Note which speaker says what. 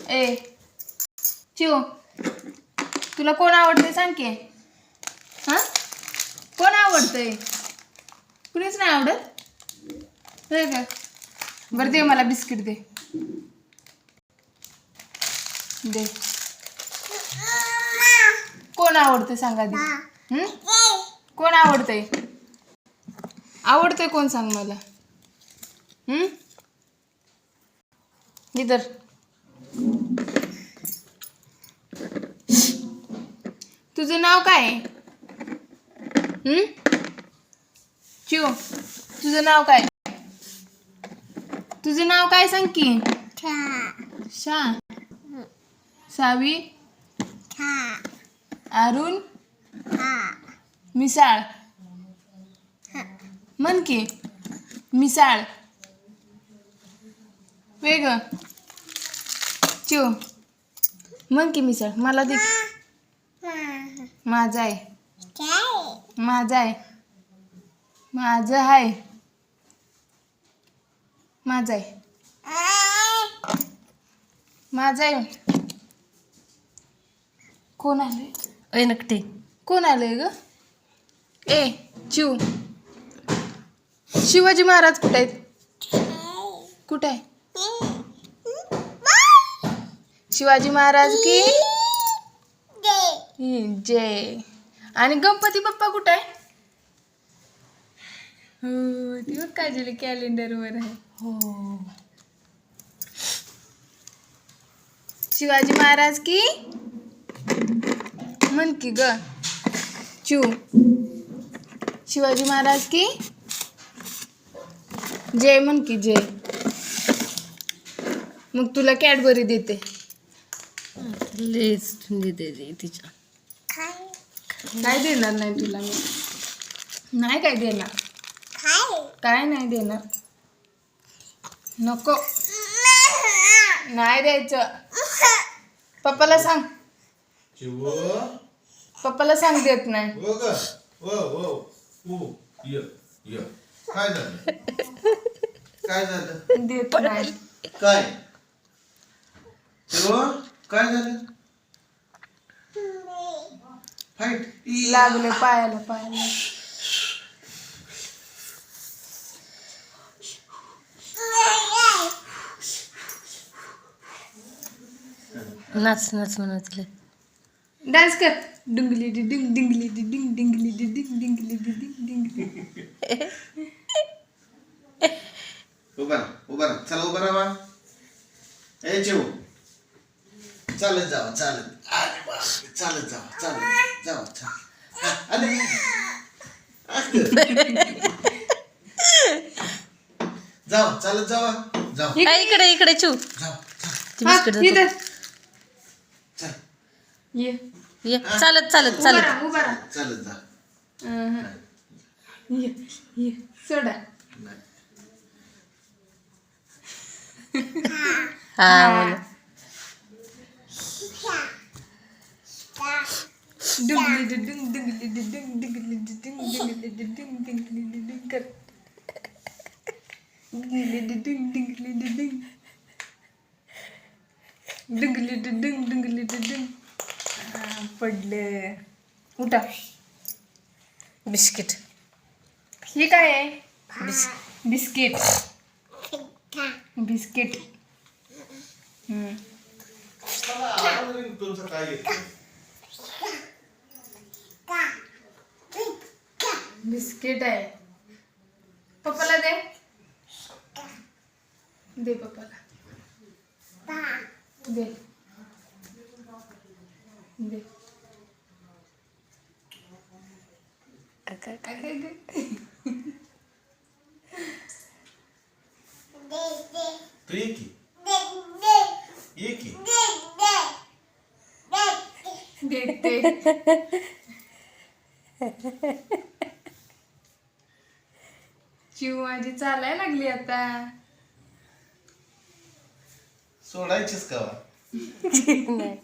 Speaker 1: ए चिव, तुला कोण आवडते सांग की. हां, कोण आवडतंय? कुणीच नाही आवडत होय का? बरं दे मला बिस्किट दे. दे. कोण आवडते सांगा दे. कोण आवडतंय? आवडतंय कोण सांग मला. इधर तुझं नाव काय आहे? चिव, तुझं नाव काय? तुझं नाव काय सांग की. शा, सावी, अरुण, मिसाळ. म्हण की मिसाळ. वेग चिव, म्हण की मिसाळ. मला दे. माझा आहे. माझा आहे. माझं आहे. माझा आहे. माझा आहे. कोण आले?
Speaker 2: ऐ नकटे.
Speaker 1: कोण आलंय ग? ए चिव, शिवाजी महाराज कुठे आहेत? कुठे आहे? शिवाजी महाराज की जय. आणि गणपती बाप्पा कुठे आहे? हो, ती बघ काजली कॅलेंडरवर आहे.
Speaker 2: हो.
Speaker 1: शिवाजी महाराज की म्हण की ग चिव. शिवाजी महाराज की जय म्हण की जय. मग तुला कॅडबरी देते.
Speaker 2: लेस दे तिच्या.
Speaker 1: काय देणार नाही तुला मी. नाही काय देणार. काय नाही देणार. नको, नाही द्यायचं. पप्पाला सांग. पप्पाला सांग देत नाही.
Speaker 3: काय झालं? काय झालं?
Speaker 1: देत नाही.
Speaker 3: काय काय झालं? फाईट
Speaker 1: लागले पायाला पायाला.
Speaker 2: नाच नाच म्हणा तिला.
Speaker 1: डान्स कर. डिंगली डी डिंग डिंगली डी डिंग डिंगली डी डिंग डिंगली डी डिंग डिंगली.
Speaker 3: उभा राहा. चला उभा राहा. ए चिव, चालत जावा. अरे बापरे, चालत जावा. अरे चालत जावा.
Speaker 2: इकडे चू. बिस्किट
Speaker 1: इधर
Speaker 3: चल.
Speaker 1: ये.
Speaker 2: ये चालत
Speaker 1: उभा राहा.
Speaker 3: चालत जा.
Speaker 1: ये सोडा.
Speaker 2: हा बोला.
Speaker 1: डिंगली डी डिंग डिंगली डी डिंग डिंगली डी डिंग डिंगली डी डिंग डिंगली डी डिंग कर. डिंगली डी डिंग डिंगली डी डिंग डिंगली डी डिंग डिंगली डी डिंग. पडले. उठा.
Speaker 2: बिस्किट.
Speaker 1: हे काय आहे? बिस्किट. बिस्किट.
Speaker 3: तुमचं काय येतं?
Speaker 1: बिस्किट आहे. पप्पाला दे. दे पप्पाला. दे. दे.
Speaker 3: तू ये की.
Speaker 1: देते. चिव माझी चालायला लागली आता.
Speaker 3: सोडायचीच का?
Speaker 2: नाही.